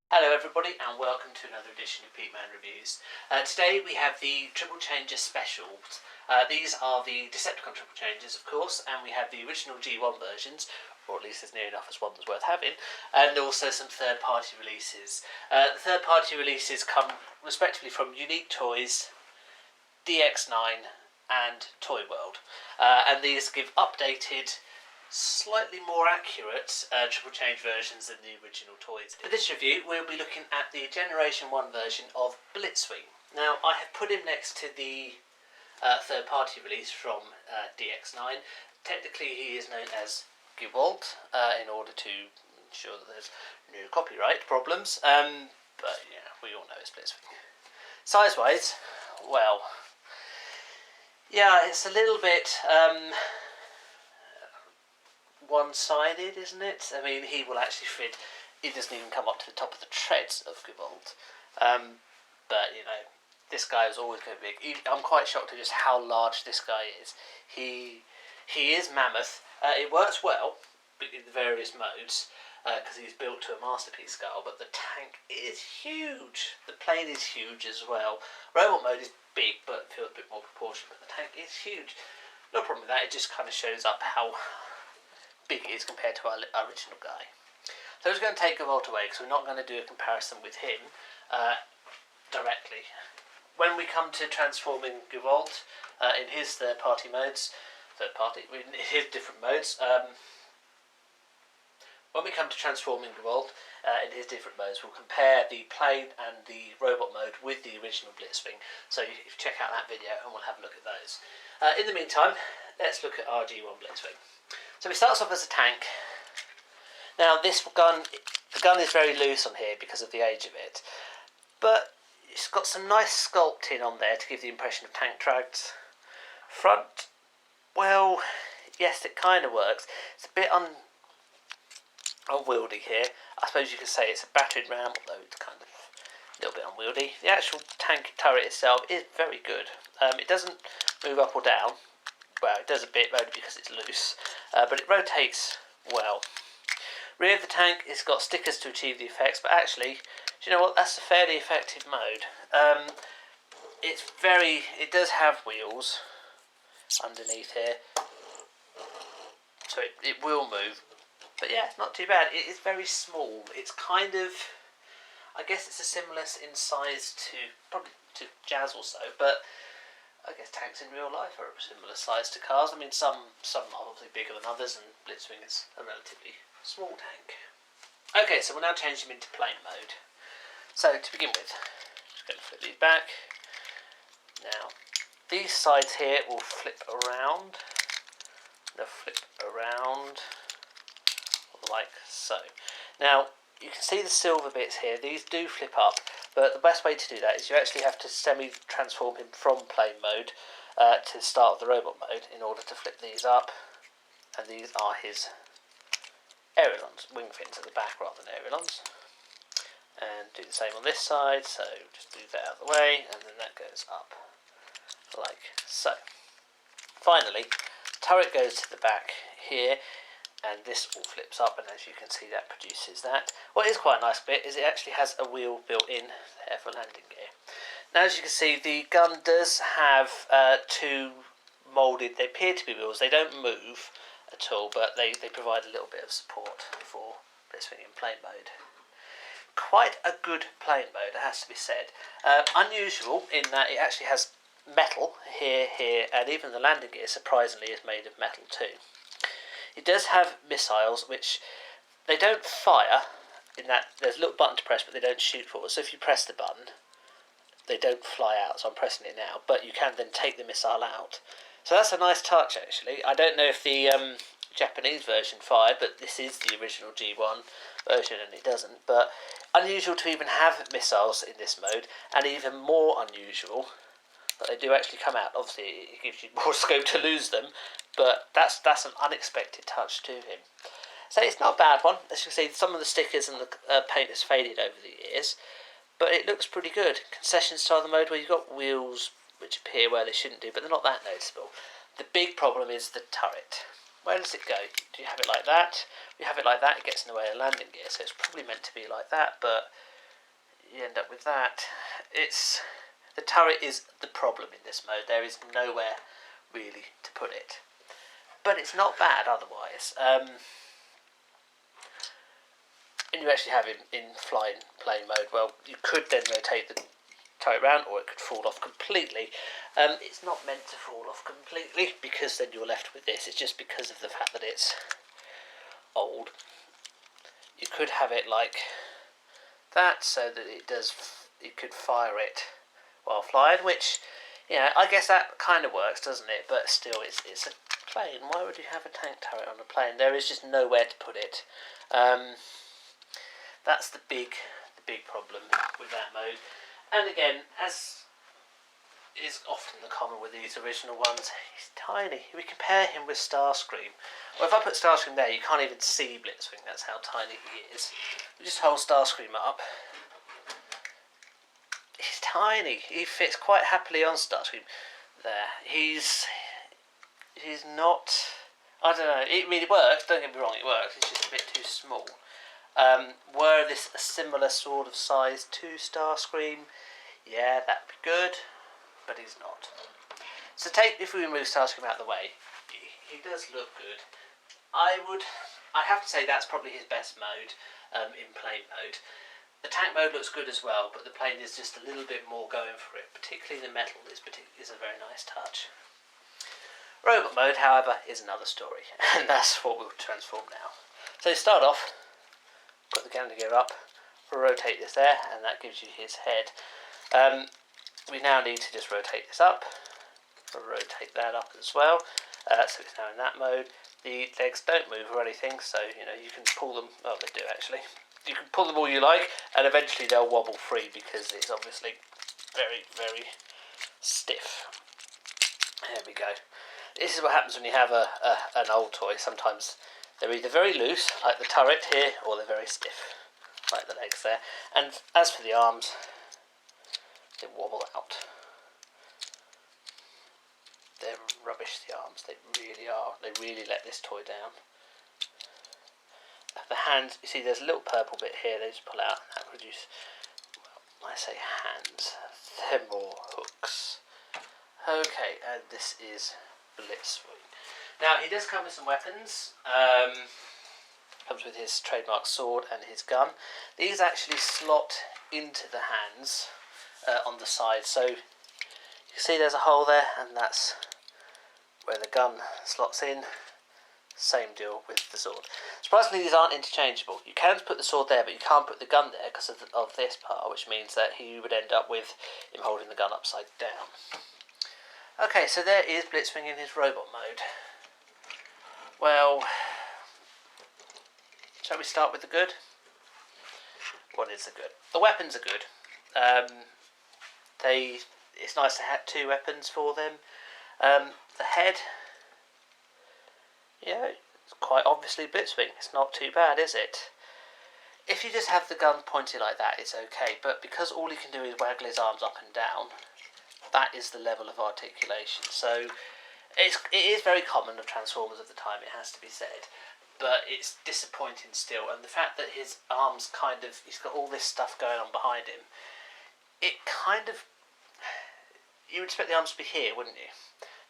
Hello everybody and welcome to another edition of Peteman Reviews. Today we have the Triple Changer Specials. These are the Decepticon Triple Changers, of course, and we have the original G1 versions, or at least as near enough as one was worth having, and also some third-party releases. The third-party releases come respectively from Unique Toys, DX9 and Toy World, and these give updated, slightly more accurate triple change versions than the original toys. For this review we'll be looking at the Generation 1 version of Blitzwing. Now I have put him next to the third party release from DX9. Technically he is known as Gewalt in order to ensure that there's no copyright problems, but yeah, we all know it's Blitzwing. Size wise, well, yeah, it's a little bit one-sided, isn't it? I mean, he will actually fit. He doesn't even come up to the top of the treads of Gewalt. But you know, this guy is always going to be big. I'm quite shocked at just how large this guy is. He is mammoth. It works well in the various modes because he's built to a masterpiece scale. But the tank is huge. The plane is huge as well. Robot mode is big, but feels a bit more proportionate. But the tank is huge. No problem with that. It just kind of shows up how big it is compared to our original guy. So we're going to take Gewalt away because we're not going to do a comparison with him directly. When we come to transforming Gewalt in his in his different modes, when we come to transforming Gewalt in his different modes, we'll compare the plane and the robot mode with the original Blitzwing. So you check out that video and we'll have a look at those. In the meantime, let's look at our G1 Blitzwing. So he starts off as a tank. Now this gun, the gun is very loose on here because of the age of it, but it's got some nice sculpting on there to give the impression of tank tracks. Front, well, yes, it kind of works. It's a bit unwieldy here. I suppose you could say it's a battered ram, although it's kind of a little bit unwieldy. The actual tank turret itself is very good. It doesn't move up or down. Well, it does a bit only because it's loose, but it rotates well. Rear of the tank, it's got stickers to achieve the effects, but actually, do you know what? That's a fairly effective mode. It does have wheels underneath here, so it will move. But yeah, it's not too bad. It is very small. It's kind of, I guess it's a similar in size to probably to Jazz or so, but I guess tanks in real life are a similar size to cars. I mean, some are obviously bigger than others, and Blitzwing is a relatively small tank. Okay, so we'll now change them into plane mode. So to begin with, just going to flip these back. Now, these sides here will flip around. They'll flip around like so. Now, you can see the silver bits here. These do flip up. But the best way to do that is you actually have to semi-transform him from plane mode to the start of the robot mode in order to flip these up. And these are his ailerons, wing fins at the back rather than ailerons. And do the same on this side, so just move that out of the way, and then that goes up like so. Finally, turret goes to the back here, and this all flips up, and as you can see that produces that. What is quite a nice bit is it actually has a wheel built in there for landing gear. Now as you can see, the gun does have two moulded, they appear to be wheels. They don't move at all, but they provide a little bit of support for Blitzwing in plane mode. Quite a good plane mode, it has to be said. Unusual in that it actually has metal here, and even the landing gear surprisingly is made of metal too. It does have missiles which they don't fire, in that there's a little button to press but they don't shoot forward. So if you press the button, they don't fly out, so I'm pressing it now, but you can then take the missile out. So that's a nice touch actually. I don't know if the Japanese version fired, but this is the original G1 version and it doesn't. But unusual to even have missiles in this mode, and even more unusual that they do actually come out. Obviously it gives you more scope to lose them, but that's an unexpected touch to him. So it's not a bad one. As you can see, some of the stickers and the paint has faded over the years, but it looks pretty good. Concession style the mode where you've got wheels which appear where they shouldn't do, but they're not that noticeable. The big problem is the turret. Where does it go? Do you have it like that? If you have it like that, it gets in the way of landing gear, so it's probably meant to be like that, but you end up with that. The turret is the problem in this mode. There is nowhere really to put it, but it's not bad otherwise. And you actually have him in flying plane mode. Well, you could then rotate the turret around, or it could fall off completely. It's not meant to fall off completely because then you're left with this. It's just because of the fact that it's old. You could have it like that so that you could fire it while flying, which, I guess that kind of works, doesn't it? But still, it's a plane. Why would you have a tank turret on a plane? There is just nowhere to put it. That's the big problem with that mode. And again, as is often the common with these original ones, he's tiny. We compare him with Starscream. Well, if I put Starscream there, you can't even see Blitzwing. That's how tiny he is. We just hold Starscream up. He's tiny. He fits quite happily on Starscream. There. He's not... I don't know. It works. Don't get me wrong, it works. It's just a bit too small. Were this a similar sort of size to Starscream, yeah, that'd be good, but he's not. So if we remove Starscream out of the way, he does look good. I have to say that's probably his best mode in plane mode. The tank mode looks good as well, but the plane is just a little bit more going for it. Particularly the metal is a very nice touch. Robot mode, however, is another story, and that's what we'll transform now. So start off, put the cannon gear up, rotate this there, and that gives you his head. We now need to just rotate this up, rotate that up as well, so it's now in that mode. The legs don't move or anything, so you can pull them, oh they do actually, you can pull them all you like, and eventually they'll wobble free because it's obviously very, very stiff. There we go. This is what happens when you have an old toy. Sometimes they're either very loose, like the turret here, or they're very stiff, like the legs there. And as for the arms, they wobble out. They're rubbish, the arms, they really are. They really let this toy down. The hands, you see there's a little purple bit here, they just pull out, and that produces, well, when I say hands, they're more hooks. Okay, and this is Blitzwing. Now, he does come with some weapons. Comes with his trademark sword and his gun. These actually slot into the hands on the side. So, you can see there's a hole there, and that's where the gun slots in. Same deal with the sword. Surprisingly, these aren't interchangeable. You can put the sword there, but you can't put the gun there because of this part, which means that he would end up with him holding the gun upside down. Okay, so there is Blitzwing in his robot mode. Well, shall we start with the good? What is the good? The weapons are good. It's nice to have two weapons for them. The head, it's quite obviously Blitzwing. It's not too bad, is it? If you just have the gun pointed like that, it's okay. But because all he can do is waggle his arms up and down, that is the level of articulation. So it is very common of Transformers of the time, it has to be said, but it's disappointing still. And the fact that his arms he's got all this stuff going on behind him, you would expect the arms to be here, wouldn't you?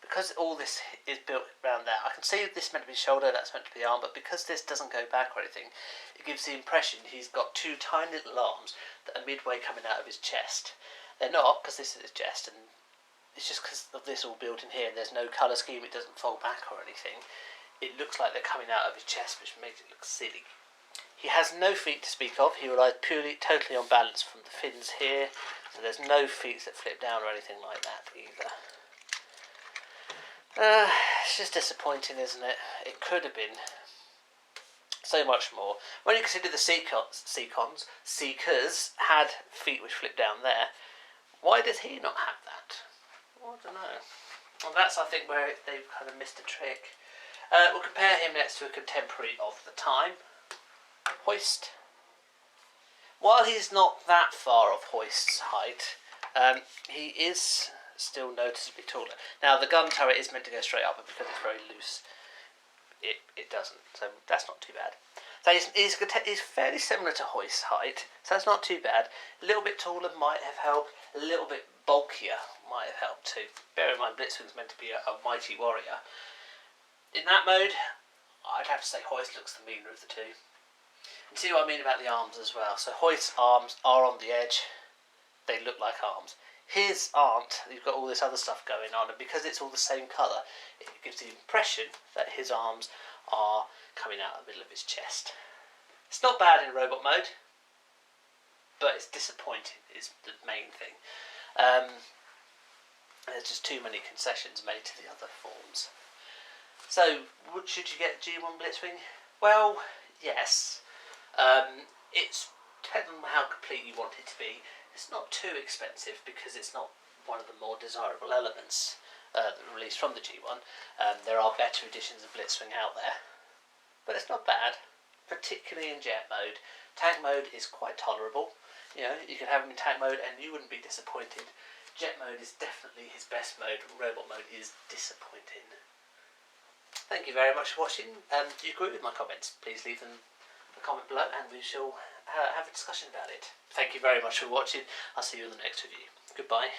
Because all this is built around there, I can see this meant to be shoulder, that's meant to be arm, but because this doesn't go back or anything, it gives the impression he's got two tiny little arms that are midway coming out of his chest. They're not, because this is his chest, and it's just because of this all built in here, and there's no colour scheme, it doesn't fold back or anything. It looks like they're coming out of his chest, which makes it look silly. He has no feet to speak of. He relies totally on balance from the fins here, so there's no feet that flip down or anything like that either. It's just disappointing, isn't it? It could have been so much more. When you consider the Seekers had feet which flip down there, why does he not have that? Well, I don't know. Well, that's, I think, where they've kind of missed a trick. We'll compare him next to a contemporary of the time, Hoist. While he's not that far off Hoist's height, he is still noticeably taller. Now, the gun turret is meant to go straight up, but because it's very loose, it doesn't, so that's not too bad. So he's fairly similar to Hoist's height, so that's not too bad. A little bit taller might have helped, a little bit bulkier might have helped too. Bear in mind Blitzwing's meant to be a mighty warrior. In that mode, I'd have to say Hoist looks the meaner of the two. And see what I mean about the arms as well. So Hoist's arms are on the edge, they look like arms. His aren't, you've got all this other stuff going on, and because it's all the same colour, it gives the impression that his arms are coming out of the middle of his chest. It's not bad in robot mode, but it's disappointing is the main thing. There's just too many concessions made to the other forms. So, should you get G1 Blitzwing? Well, yes. It's depending on how complete you want it to be. It's not too expensive because it's not one of the more desirable elements released from the G1. There are better editions of Blitzwing out there, but it's not bad, particularly in jet mode. Tank mode is quite tolerable. You know, you can have him in tank mode and you wouldn't be disappointed. Jet mode is definitely his best mode. Robot mode is disappointing. Thank you very much for watching. Do you agree with my comments? Please leave them a comment below and we shall have a discussion about it. Thank you very much for watching. I'll see you in the next review. Goodbye.